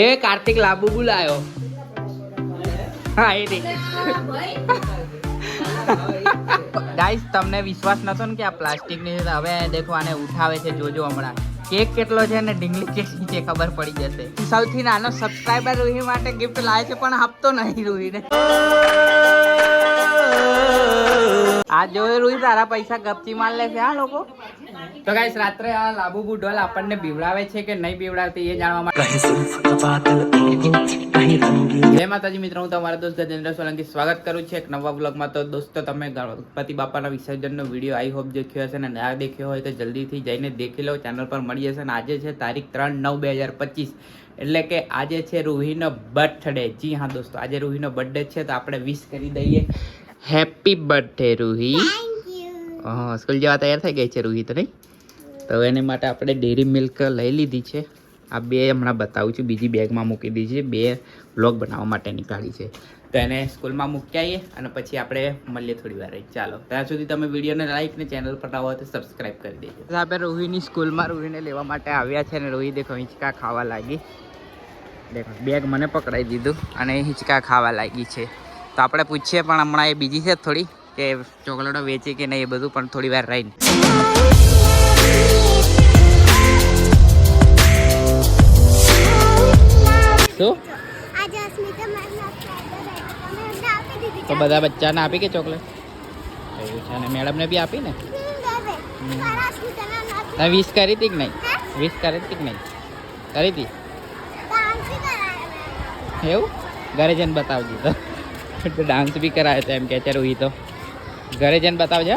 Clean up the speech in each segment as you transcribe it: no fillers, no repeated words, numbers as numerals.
એ કાર્તિક લાબુ બોલાયો. હા એ રે ગાઈસ, તમને વિશ્વાસ નતો ને કે આ પ્લાસ્ટિક ની છે. હવે દેખો આને ઉઠાવે છે, જોજો હમણાં. કેક કેટલો છે ને ઢીંગલી કેટલી છે ખબર પડી જશે. સૌથી નાનો સબસ્ક્રાઇબર રૂહી માટે ગિફ્ટ લાવે છે પણ આપતો નહીં રૂહીને. આ જોયે રૂહી તારા પૈસા ગપચી માર લેશે આ લોકો. તો ગાઈસ, રાત્રે આ લાબુ બુડોલ આપણને બીવડાવે છે કે નહીં બીવડાવતી એ જાણવા માટે જય માતાજી મિત્રો, હું તમારા દોસ્ત ગજેન્દ્ર સોલંકી સ્વાગત કરું છું એક નવા બ્લોગમાં. તો દોસ્તો, તમે ગણપતિ બાપાના વિસર્જનનો વિડીયો આઈ હોપ દેખ્યો હશે, ને ના દેખ્યો હોય તો જલ્દીથી જઈને દેખી લો, ચેનલ પર મળી જશે. અને આજે છે તારીખ 3/9/2025, એટલે કે આજે છે રૂહીનો બર્થડે. જી હા દોસ્તો, આજે રૂહીનો બર્થડે છે, તો આપણે વિશ કરી દઈએ હેપી બર્થડે રૂહી. સ્કૂલ જવા તૈયાર થઈ ગઈ છે રૂહી તો નહીં. તો એને માટે આપણે ડેરી મિલ્ક લઈ લીધી છે. આ બે હમણાં બતાવું છું, બીજી બેગમાં મૂકી દીધી છે. બે વ્લોગ બનાવવા માટે નીકાળી છે. તો એને સ્કૂલમાં મૂકી આવીએ અને પછી આપણે મળીએ થોડી વાર. ચાલો, ત્યાં સુધી તમે વિડીયોને લાઈક ને ચેનલ પર આવો તો સબસ્ક્રાઈબ કરી દેજો. આપણે રૂહીની સ્કૂલમાં રૂહીને લેવા માટે આવ્યા છે ને રૂહી દેખો હિંચકા ખાવા લાગી. દેખો બેગ મને પકડાઈ દીધું અને હિંચકા ખાવા લાગી છે. તો આપણે પૂછીએ, પણ હમણાં એ બીજી છે થોડી કે ચોકલેટો વેચે કે નહીં એ બધું, પણ થોડી વાર રહીને. શું તો બધા બચ્ચાને આપી કે ચોકલેટ? એવું છે, અને મેડમને બી આપી ને? વિશ કરી હતી કે નહીં? વિશ કરી હતી કે નહીં? કરી હતી એવું? ઘરે જઈને બતાવજો. તો ડાન્સ બી કરાયો તો એમ કે છે રૂહી. તો ઘરે જઈને બતાવજો.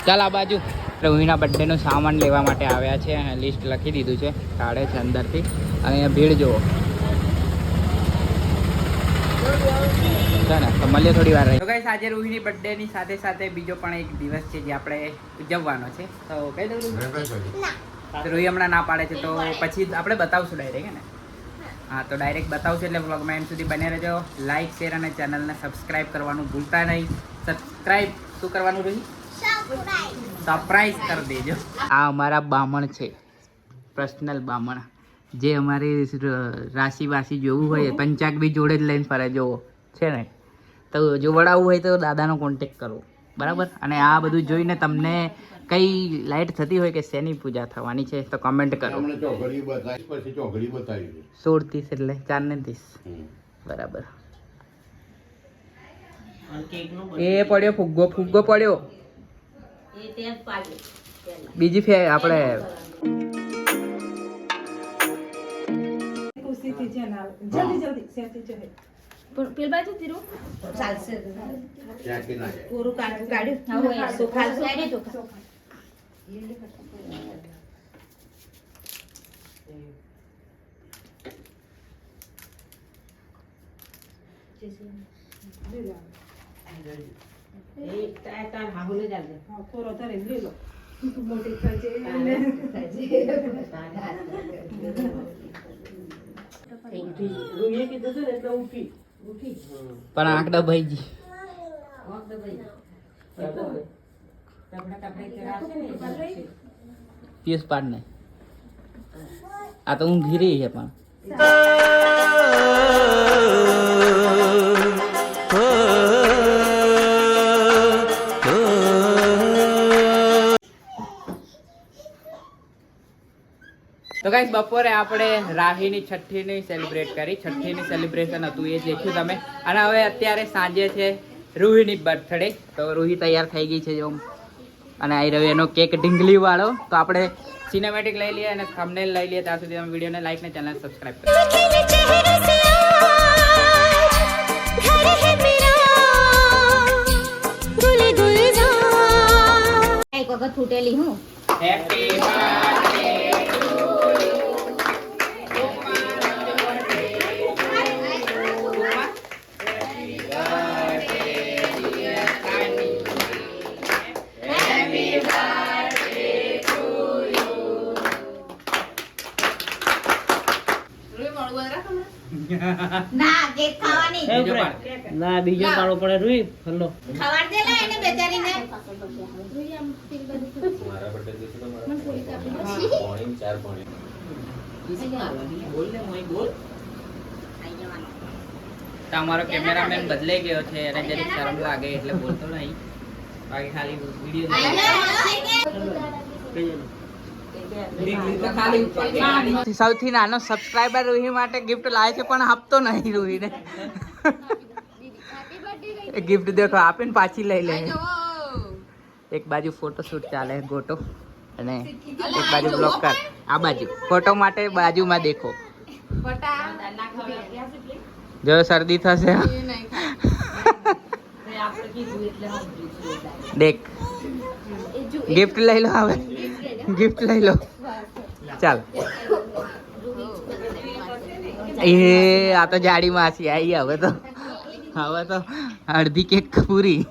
ચાલ આ બાજુ રૂહીના બર્થડેનો સામાન લેવા માટે આવ્યા છે. લિસ્ટ લખી દીધું છે, કાઢે છે અંદરથી. અને અહીંયા ભીડ જુઓ છે ને. તો મળીએ થોડી વાર. તો ગાઈસ, આજે રૂહીની બર્થડેની સાથે સાથે બીજો પણ એક દિવસ છે જે આપણે ઉજવવાનો છે. તો કહી દઉં રૂહી હમણાં ના પાડે છે, તો પછી આપણે બતાવશું ડાયરેક્ટ ને. હા, તો ડાયરેક્ટ બતાવશું એટલે વ્લોગમાં એમ સુધી બને રહેજો. લાઈક, શેર અને ચેનલને સબસ્ક્રાઈબ કરવાનું ભૂલતા નહીં. સબસ્ક્રાઈબ શું કરવાનું રહી? સરપ્રાઈઝ કરી દેજો. આ અમારા બામણ છે, પર્સનલ બામણ, જે અમારી રાશિ વાસી જોવું હોય, પંચાક બી જોડે જ લઈને ફરે જોવો છે ને. તો જો વડાવવું હોય તો દાદાનો કોન્ટેક કરો, બરાબર. અને આ બધું જોઈને તમને કઈ લાઈટ થતી હોય કે શેની પૂજા થવાની છે તો કમેન્ટ કરો. 16:30 એટલે 4:30 બરાબર. એ પડ્યો ફુગ્ગો, ફુગ્ગો પડ્યો. બીજી ફે આપણે પેલ બાજુ તીરું ચાલશે પૂરું કાઢ્યું તો ખાલસો કાઢી તો તાર હાહુલે ચાલજે. હા, કોરો ધરે લઈ લો. મોટી ખાજે અને પણ આંકડા ભાઈજી પીસ પાડ ને. આ તો ઊંઘી રહી છે પણ તો ગાઈસ, બપોરે આપણે રાહીની છઠ્ઠીની સેલિબ્રેટ કરી. છઠ્ઠીની સેલિબ્રેશન હતું એ દેખ્યું તમે. અને હવે અત્યારે સાંજે છે રૂહીની બર્થડે. તો રૂહી તૈયાર થઈ ગઈ છે જો, અને આવી રહ્યો એનો કેક ઢીંગલી વાળો. તો આપણે સિનેમેટિક લઈ લઈએ અને થંબનેલ લઈ લઈએ. ત્યાં સુધી તમે વિડીયોને લાઈક ને ચેનલ સબસ્ક્રાઈબ કરો. એક વખત ફૂટેલી હું હેપી બર્થડે. ના કેક ખાવાની ના બીજો પાડો પડે રૂહી. હલો ખાવા દે લે એને બેચારીને. મારા બર્થડે દિવસે તો મારા પોણી 4 પોણી તો અમારો કેમેરામેન બદલાઈ ગયો છે અને જરીક શરમ લાગે એટલે બોલતો નહીં, બાકી ખાલી વિડીયો સૌથી નાનો સબસ્ક્રાઇબર રૂહી માટે ગિફ્ટ લાવે છે પણ આપતો નહીં રૂહીને. ગિફ્ટ દેખો આપીને પાછી લઈ લે. એક બાજુ ફોટોશૂટ ચાલે ગોટો અને એક બાજુ બ્લોક કર. આ બાજુ ફોટો માટે બાજુમાં દેખો. જો શરદી થશે દેખ. ગિફ્ટ લઈ લો હવે, ગિફ્ટ લઈ લો. ચાલ એ આ તો જાડી માસી આવી. હવે તો અડધી કેક પૂરી.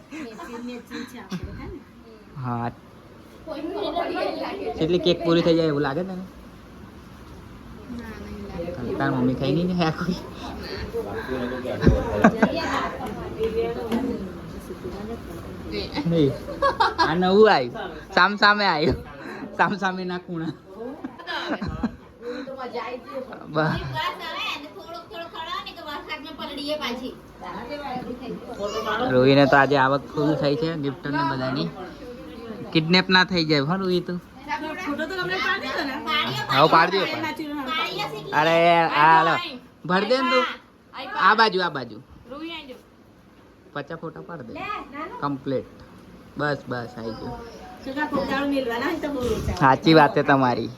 હા કેટલી કેક પૂરી થઈ જાય એવું લાગે તને? તાર મમ્મી ખાઈ નહીં ને કોઈ? આ નવું આવ્યું, સામે આવ્યું, સામે ના ખૂણા. રોહીને તો આજે આવક ફૂલ થઈ છે ગિફ્ટ ને બધાની. કિડનેપ ના થઈ જાય હો રોહી તો. હા પાડી દો. અરે આ ભર દે તું. આ બાજુ 50 ફોટા પાડ દે કમ્પ્લીટ. બસ આવી ગયો. સાચી વાત છે તમારી,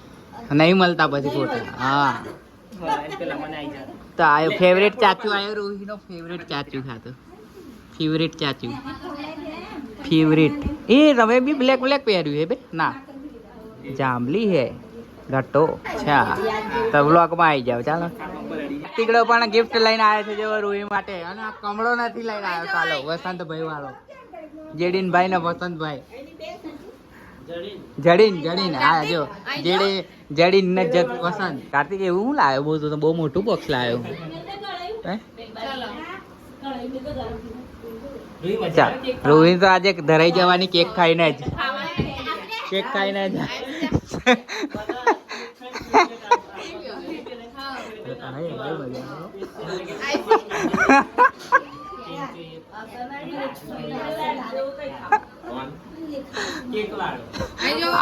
નહીં મળતા પછી ફોટા. હા તો આયો ફેવરેટ ચાચુ આયો. રોહીનો ફેવરેટ ચાચુ ખાતો. Favourite ચાચુ favourite. એ રમે બી બ્લેક પહેર્યું હે બે ના જાંબલી હે ઘટો. અચ્છા તો બ્લોગમાં આવી જાવ. ચાલો તીકડો પણ ગિફ્ટ લઈને આવ્યો છે જો રૂહી માટે. અને આ કમળો નથી લઈને આવ્યો. ચાલો વસંતભાઈ વાળો, જેડીનભાઈ ને વસંતભાઈ. જડીન હા જો જડીન ને વસંત. કાર્તિક એવું હું લાવ્યો? બહુ મોટું બોક્સ લાવ્યો. ચાલ રોહિત તો આજે ધરાઈ જવાની કેક ખાઈને જ.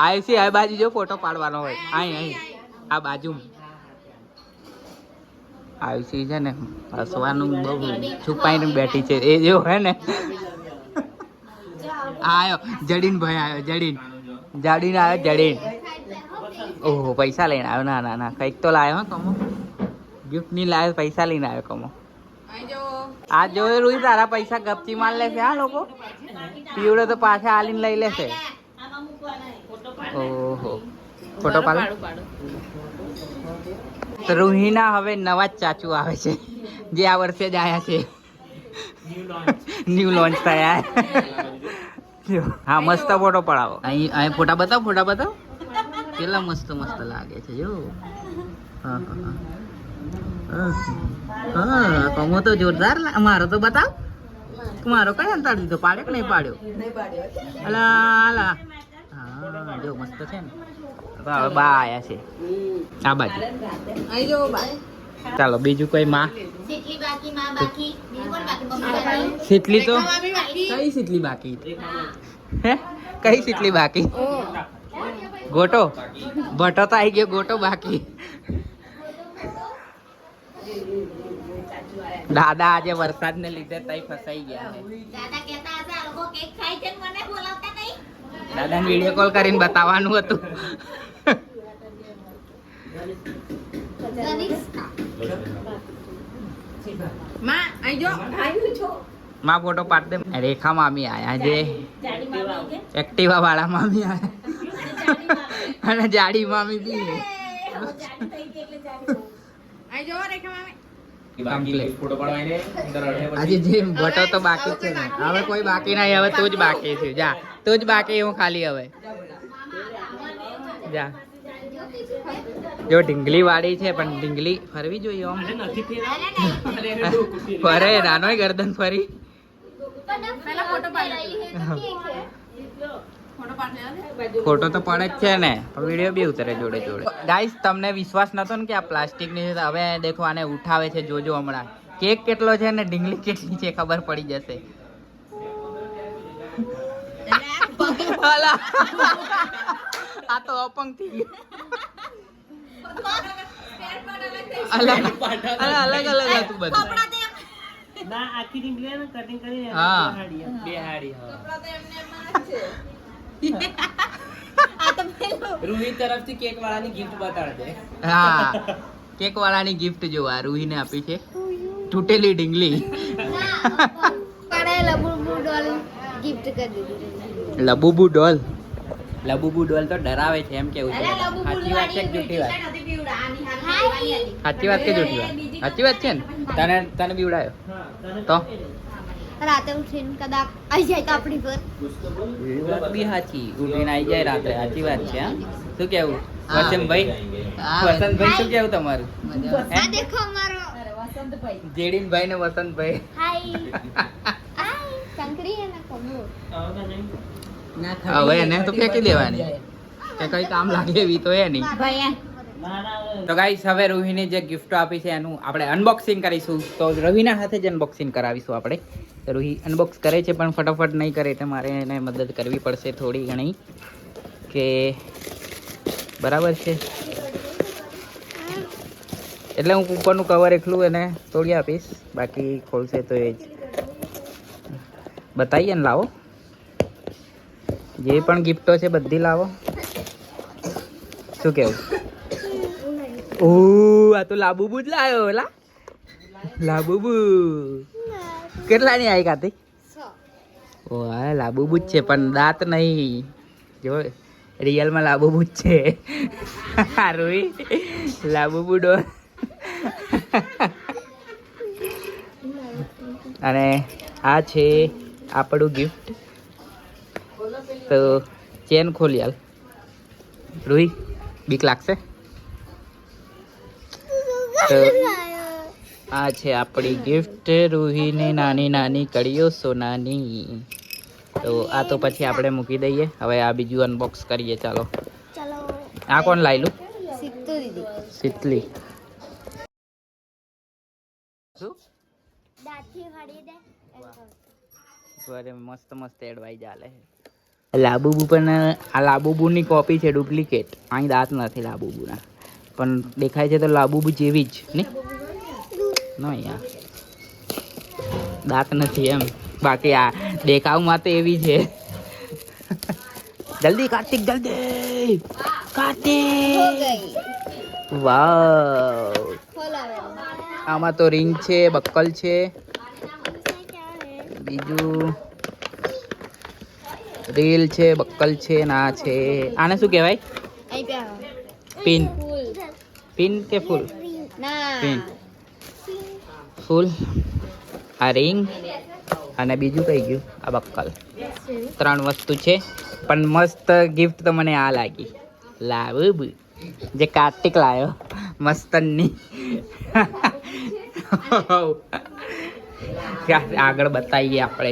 આયસી આ બાજુ જો ફોટો પાડવાનો હોય. અહીં આ બાજુ આયુષી છે ને હસવાનું બહુ છુપાઈને બેઠી છે. એ જો હે ને આયો જડીન ભાઈ આવ્યો. જડીન ઓહો પૈસા લઈને આવ્યો. ના કંઈક તો લાવ્યો હો કમો. ગિફ્ટ ની લાવ્યો, પૈસા લઈને આવ્યો કમો. આ જો રૂહી તારા પૈસા ગપચી માર લેશે આ લોકો. પીવડો તો પાછા આલીને લઈ લેશે. ઓહો ફોટો પાડો. તો રૂહીના હવે નવા જ ચાચુ આવે છે જે આ વર્ષે જ આવ્યા છે. ન્યૂ લોન્ચ થયા. હા મસ્ત ફોટો પડાવો. અહીં ફોટા બતાવો. કેટલા મસ્ત લાગે છે જો. હા કમો તો જોરદાર. મારો તો બતાવ. મારો કઈ અંતર દીધો? પાડ્યો કે નહીં પાડ્યો? અલા હા જો મસ્ત છે ને. હવે બા આયા છે આ બાજુ. ચાલો બીજું કોઈ માં સીટલી તો કઈ સીટલી બાકી હે? કઈ સીટલી બાકી? ગોટો ભટો તો આવી ગયો. ગોટો બાકી. દાદા આજે વરસાદ ને લીધે તઈ ફસાઈ ગયા. દાદા વિડીયો કોલ કરીને બતાવવાનું હતું. માં ફોટો પાડ દે. રેખા મામી આયા જે એક્ટિવા વાળા મામી આયા અને જાડી મામી બી. આજે જે ભટો તો બાકી છે ને. હવે કોઈ બાકી નહીં. હવે તું જ બાકી છે. જા તું જ બાકી. હું ખાલી હવે જા. જો ઢીંગલી વાળી છે પણ ઢીંગલી ફરવી જોઈએ. આમ ફરે નાનો ગરદન ફરી. ફોટો તો પડે જ છે ને, પણ વિડીયો બી ઉતરે જોડે જોડે. ગાઈસ, તમને વિશ્વાસ નતો ને કે આ પ્લાસ્ટિક ની છે, હવે દેખો આને ઉઠાવે છે, જોજો હમણાં. કેક કેટલો છે ને ઢીંગલી કેટલી છે ખબર પડી જશે. આ તો અપંગ થઈ ગયું. અલગ અલગ હતું બધું. ના આખી ઢીંગલી ને કટિંગ કરીને હા. બેહાડી રૂહી તરફથી કેક વાળાની ગિફ્ટ બતાડે. હા, કેક વાળાની ગિફ્ટ જો આ રૂહીને આપી છે, તૂટેલી ઢીંગલી. લબુબુ ડોલ. લબુબુ ડોલ તો ડરાવે છે એમ કેવું છે. સાચી વાત છે કે જૂઠી વાત? સાચી વાત કે જૂઠી વાત? સાચી વાત છે ને? તને બીવડાયો તો રાતે ઉઠીને કદાચ આવી જાય તો આપણી પર વાત બી સાચી, ઉઠીને આવી જાય રાત્રે. સાચી વાત છે. હા, શું કેવું વસંતભાઈ? વસંતભાઈ શું કેવું તમારું? આ દેખો અમારો જેડીનભાઈ ને વસંતભાઈ. હાય હાય શંકરી અને કમળો હવે એને તો ફેંકી દેવાની કે કઈ કામ લાગે એવી તો એ નહીં. તો ગાઈસ, હવે રૂહીને જે ગિફ્ટો આપી છે એનું આપણે અનબોક્સિંગ કરીશું. તો રૂહીના હાથે જ અનબોક્સિંગ કરાવીશું આપણે. તો રૂહી અનબોક્સ કરે છે પણ ફટાફટ નહીં કરે એટલે મારે એને મદદ કરવી પડશે થોડી ઘણી, કે બરાબર છે. એટલે હું ઉપરનું કવર એકલું એને તોડી આપીશ, બાકી ખોલશે તો એ જ બતાવીએ ને. લાવો, જે પણ ગિફ્ટો છે બધી લાવો. શું કેવું? ઓહ, આ તો લાબુબુ જ લાવ્યો. લાબુબુ કેટલાની આવી કાતી? ઓ હા, લાબુબુ જ છે પણ દાંત નહીં. જો રિયલમાં લાબુબુ જ છે. રૂહી લાબુબુ ડોલ. અને આ છે આપણું ગિફ્ટ. તો ચેન ખોલી હાલ. રૂહી બીક લાગશે? તો આ છે આપણી ગિફ્ટ, રૂહીની નાની નાની કડીઓ સોનાની. તો આ તો પછી આપણે મૂકી દઈએ. હવે આ બીજું અનબોક્સ કરીએ. ચાલો. ચલો આ કોણ લાવેલું? સીતું દીદી શીતલી. શું દાંતથી ફાડી દે અરે મસ્ત મસ્ત એડવાઈ ચાલે. લાબુબુ પણ આ લાબુબુની કોપી છે, ડુપ્લિકેટ. અહીં દાંત નથી લાબુબુના, પણ દેખાય છે તો લાબુબુ જેવી જ ને? ના યાર, દાંત નથી એમ. બાકી આ દેખાવમાં તો એવી છે. જલ્દી કાર્તિક, જલ્દી કાર્તિક. વાવ, આમાં તો રિંગ છે, બક્કલ છે, બીજું રીલ છે, બક્કલ છે, ના છે. આને શું કહેવાય? પિન. પિન કે ફૂલ? પિન, ફૂલ. આ રિંગ અને બીજું કઈ ગયું? આ બક્કલ. 3 વસ્તુ છે, પણ મસ્ત ગિફ્ટ તો મને આ લાગી. લાબુબુ જે કાર્તિક લાવ્યો મસ્તની. આગળ બતાવીએ આપણે.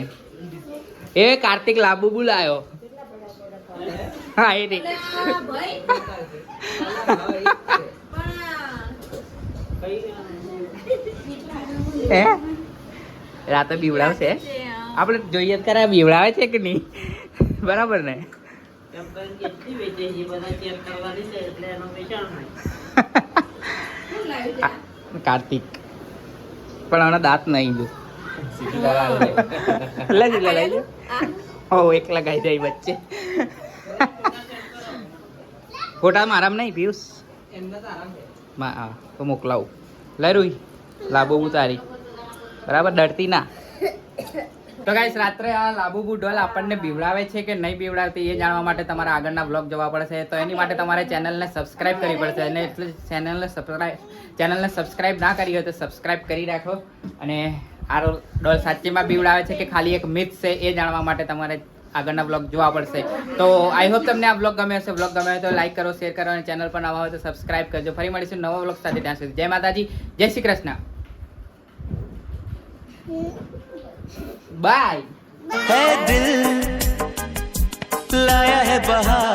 એ કાર્તિક લાબુબુ લાવ્યો. હા એ રે. હે રાતે બીવડાવશે. આપણે જોઈએ જ ખરા બીવડાવે છે કે નહીં. બરાબર ને? કાર્તિક પણ આના દાંત નહીં. જો લઈ લો. ઓ એક લગાઈ જાય વચ્ચે. ફોટા આરામ નહીં પિયુષ? હા તો મોકલાવું. લઈ રૂહી લાબુબુ તારી. બરાબર, ડરતી ના. તો ગાઈસ, રાત્રે આ લાબુબુ ડોલ આપણને બીવડાવે છે કે નહીં બીવડાવતી એ જાણવા માટે તમારે આગળના બ્લોગ જોવા પડશે. તો એની માટે તમારે ચેનલને સબસ્ક્રાઇબ કરવી પડશે. અને એટલે ચેનલને સબસ્ક્રાઇબ ના કરી હોય તો સબસ્ક્રાઇબ કરી રાખો. અને આ ડોલ સાચીમાં બીવડાવે છે કે ખાલી એક મિથ છે એ જાણવા માટે તમારે આગળના બ્લોગ જોવા પડશે. તો આઈ હોપ તમને આ બ્લોગ ગમે હશે. બ્લોગ ગમે હોય તો લાઈક કરો, શેર કરો અને ચેનલ પર નવા હોય તો સબસ્ક્રાઇબ કરજો. ફરી મળીશું નવા બ્લોગ સાથે. ત્યાં સુધી જય માતાજી, જય શ્રી કૃષ્ણ, બાય. लाया है बहार